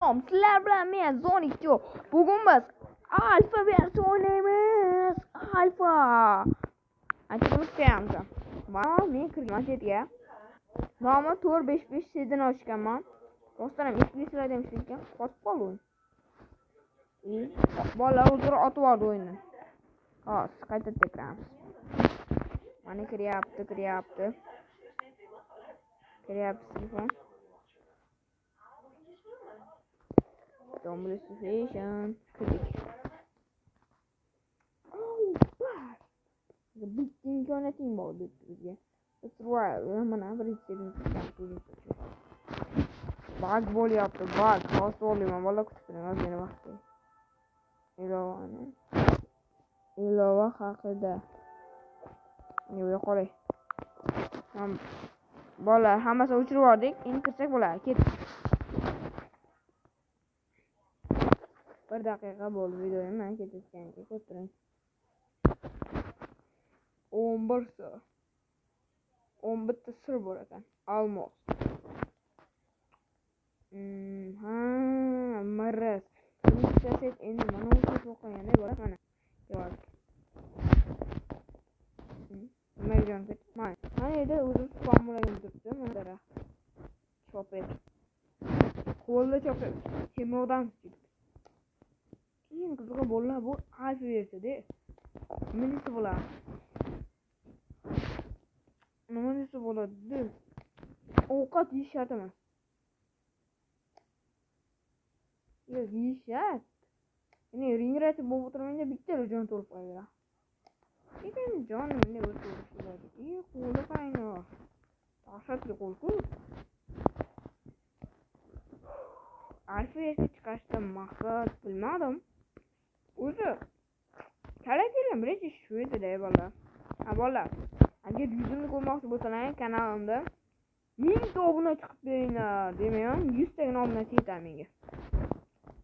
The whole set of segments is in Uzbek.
Sizlar bilan men Zonikjo. Bugun biz alfa versiya o'ynaymiz. Alfa. Aytmoqchiman. Mana men kirgan chetga. Nomi 455 sedin ochganman. Rostdan ham ismlar demişken qotib qoldim. Bola o'zaro otib oldi o'yinni. Hop, qayta tekrarlaymiz. Mana kiryapti. Telefon. Domble station. Klik. Oh, bak. Bu imkoniyating bor deb bizga. Isroil mana bir isteding bug bo'lyapti. Bug. Hozir o'ylayman. Bola kutib turing. Ozgina vaqt. Ilova haqida. Yo'q qolay. Bola hammasi o'chirib yubordik. Endi kirsak bo'ladi. Ket. 1 daqiqa bo'ldi videoyim. Men ketayotganimga ko'rib turing. 11 soat. 11 ta sir bor ekan. Almos. Maras. Set endi mana o'sha o'qiganda bo'ladi mana. Yo'q. Nimaga ketmayman. Mana yerda o'zim spam bo'lgan turibdi. Mana daraxt. Chopib. Qo'lda chopib. Kemovdan chiqdi. Keyin qizig'i bolalar bu alfa versiyada. Nima bo'ladi? Nima bo'ladi? Ovqat yeyish shart emas. Yo'q, yeyish shart. Ya'ni ring ratib bo'lib o'tirmanda bitta jon to'lib qo'yadi. Lekin jonim ne o'tirishadi. Qo'li qayno. Tashatli qo'lku. Alfa versiya chiqarishdan maqsad bilmadim. O'zi kerakli birinchi shu edi bola. Bola, agar yuzimni ko'rmoqchi bo'lsalaring kanalimda 1000 ta obuna chiqib beringlar. Demayman 100 tagina obunachi yetadi menga.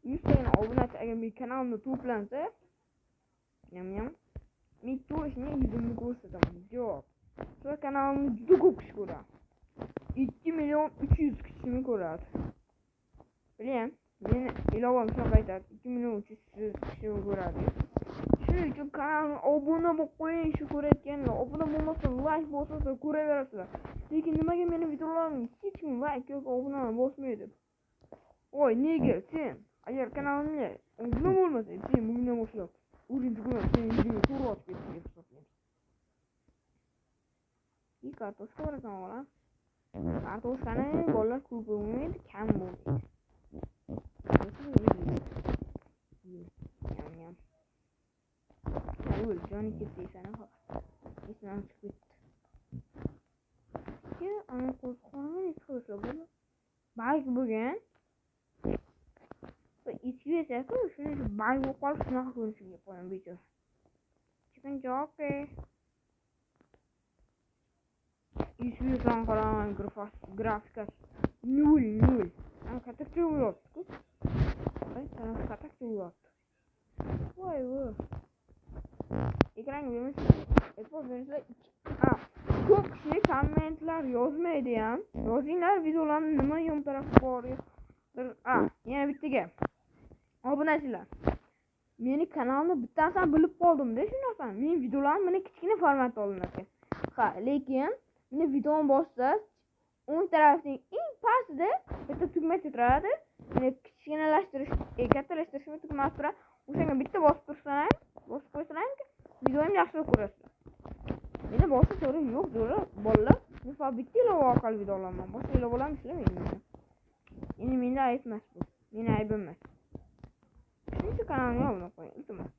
100 tagina obunachi agar men kanalimda to'plansa, men to'shni yuzimni ko'rsataman. Yo'q. Shu kanalimni juda ko'p kishi ko'radi. 2.300.000 kishini ko'radi. Bilaman, men ilovam shunaqa aytadi. 2.300.000 kishi ko'radi. Shuning uchun kanalimga obuna bo'lib qo'ying, shu ko'rayotganlar. Obuna bo'lmasa, like bo'lsa ko'raverasizlar. Lekin nimaga meni videolarimga hech kim like yoki obuna bosmaydi? Voy, nega sen agar kanalimga obuna bo'lmasa, sen bugundan boshlab o'zingiz ko'rib, sen videoni ko'rib ketdingiz deb hisoblaymiz. Kartoshka bor ekan ola. Kartoshkani bolalar ko'p bo'lmaydi, kam bo'lmaydi. Ayol joni ketdi sana xolos. Esdan chiqib ketdi. Ana qo'rqonim chiqib bo'ldi. Bag bo'lgan. Ichki esa-ku shuni bag bo'lib qolib shunaqa ko'rinishga qo'ygan bechora. Chiqin joke. Ichki san qarang grafika 0. Ana katta yo'q. Ana katta yo'q. Voy. Ekran görüntüsü ko'p kishi kommentlar yozmaydi ham. Yozinglar videolarni nima yom tarafi bor. Yana bitta gap. Obunachilar. Meni kanalimni bittasidan bilib qoldim-da shunaqa. Men videolarim meni kichkina formatda olinar ekan. Lekin meni videoni bossaz o'ng tarafning eng pastida bitta tugma turadi. Meni kichkinalashtirish, kattalashtirish tugmasi turadi. O'shanga bitta bosib tursang, bosib qo'ysang, videoim yaxshi ko'rasizlar. Meni boshqa so'ri yo'q zo'ra bolalar. Men faqat bitta ilova orqali video olaman. Boshqa ilovalarni ishlamayman. Endi menda ayb emas bu. Meni aybim emas. Shu kanalimga obuna qo'ying, iltimos.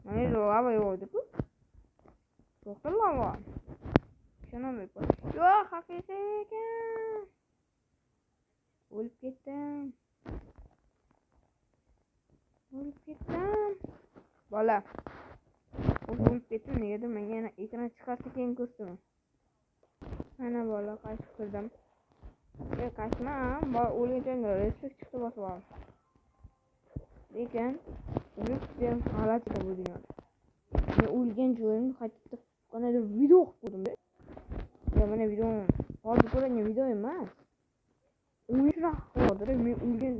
Mana ilova yo'q-ku. To'xtalma. Ishonamay qo'y. Yo'q, haqiqiy ekan. O'lib ketdim. Bola. O'lib ketdim. Negadir menga yana ekran chiqarsa keyin ko'rdim. Mana bola qaytib kirdim. Qaytmam. O'lgancha respekt chiqdi bosib. Lekin o'zim g'alati bu dunyoda. Men o'lgan joyim qaytib qanaqa video ko'rdim. Mana video hozir ko'rgan video emas. o'yinchilar hozir men o'lgan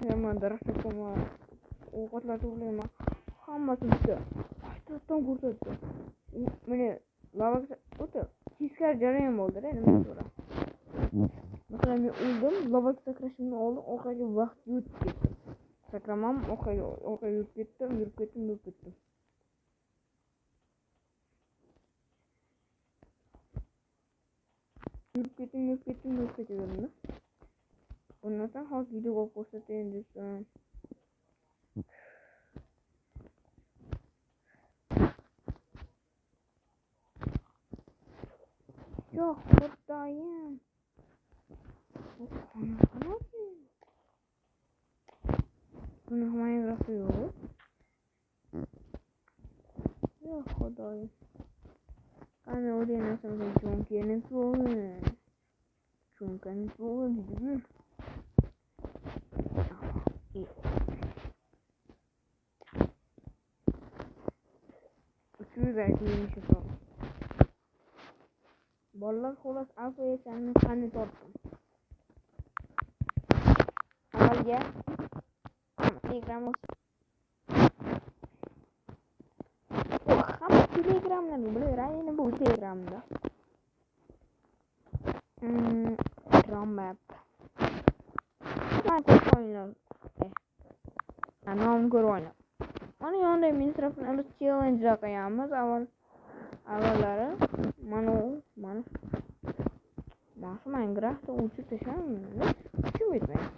nima daraxtga qo'yman ovqatlar to'g'rilayman hammasi bitta qaytadan ko'rsatdi meni lava o'ta teskari jarayon bo'ldi-da nima so'ra masalan men o'ldim lavaga sakrashimdan oldin orqaga vaqt yurib ketdim sakramam orqaga yurib ketdim yurib ketdim yurib ketdim bundan so'ng hozir videoga ko'rsatayin desam yo'q xudoyim buni Minecraft'da yo'q yo'q xudoyim qani o'rganasam cho'nkani so'g'in bolalar xolos alfa ekanini qani topdim avvalga hamma telegramlarni bilaveradi bu telegramda rombap nom ko'rib o'ynab mana yonida Minecraft'ni challenge'lar qo'yamiz avvallari mana Minecraft'da o'chib tashlamayman kuchim yetmaydi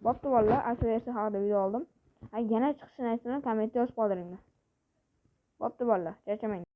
bo'pti bolalar asl versiya haqida video oldim yana chiqishini aytsanglar kommentda yozib qoldiringlar bo'pti bolalar charchamang